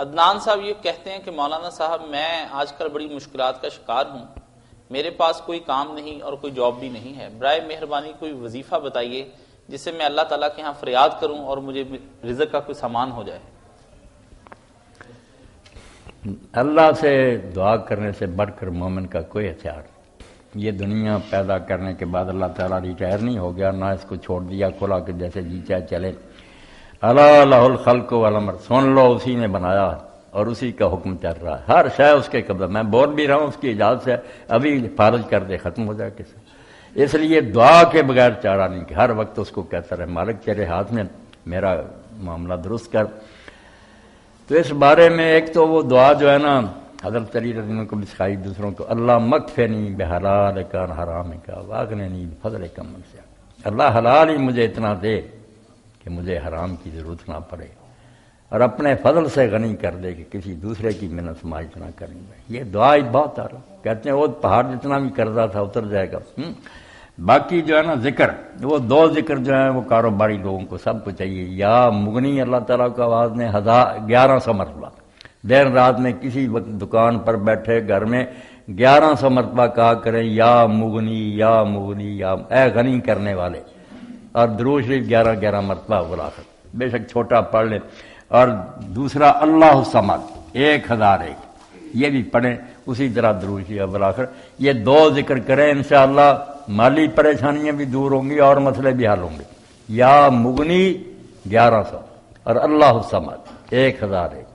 عدنان صاحب یہ کہتے ہیں کہ مولانا صاحب میں آج کل بڑی مشکلات کا شکار ہوں، میرے پاس کوئی کام نہیں اور کوئی جاب بھی نہیں ہے، برائے مہربانی کوئی وظیفہ بتائیے جس سے میں اللہ تعالیٰ کے ہاں فریاد کروں اور مجھے رزق کا کوئی سامان ہو جائے۔ اللہ سے دعا کرنے سے بڑھ کر مومن کا کوئی ہتھیار نہیں۔ یہ دنیا پیدا کرنے کے بعد اللہ تعالیٰ ریٹائر نہیں ہو گیا، نہ اس کو چھوڑ دیا کھلا کہ جیسے جی چاہے چلے۔ اللہ لہ الخلق والامر، سن لو اسی نے بنایا اور اسی کا حکم چل رہا ہے، ہر شے اس کے قبضہ، میں بول بھی رہا ہوں اس کی اجازت سے، ابھی فارغ کر دے ختم ہو جائے کسی۔ اس لیے دعا کے بغیر چارہ نہیں، کہ ہر وقت اس کو کہتا رہے مالک تیرے ہاتھ میں، میرا معاملہ درست کر۔ تو اس بارے میں ایک تو وہ دعا جو ہے نا حضرت علی رضی اللہ عنہ کو بھی سکھائی دوسروں کو، اللہ مکفنی بحلالک عن حرامک واغننی بفضلک من شئت، اللہ حلال ہی مجھے اتنا دے کہ مجھے حرام کی ضرورت نہ پڑے، اور اپنے فضل سے غنی کر دے کہ کسی دوسرے کی منت سماعت نہ کریں گے۔ یہ دعا ہی بہت آ رہا، کہتے ہیں وہ پہاڑ جتنا بھی قرضہ تھا اتر جائے گا۔ باقی جو ہے نا ذکر، وہ دو ذکر جو ہیں وہ کاروباری لوگوں کو سب کو چاہیے۔ یا مغنی اللہ تعالیٰ کو آواز نے 1100 مرتبہ، دیر رات میں کسی وقت دکان پر بیٹھے گھر میں 1100 مرتبہ کہا کریں یا مغنی یا مغنی یا اے غنی کرنے والے، اور درود شریف 11 مرتبہ بلاخر، بے شک چھوٹا پڑھ لیں۔ اور دوسرا اللہ الصمد 1001، یہ بھی پڑھیں، اسی طرح درود شریف بلاخر، یہ دو ذکر کریں، انشاءاللہ مالی پریشانیاں بھی دور ہوں گی اور مسئلے بھی حل ہوں گے۔ یا مغنی 1100 اور اللہ الصمد 1001۔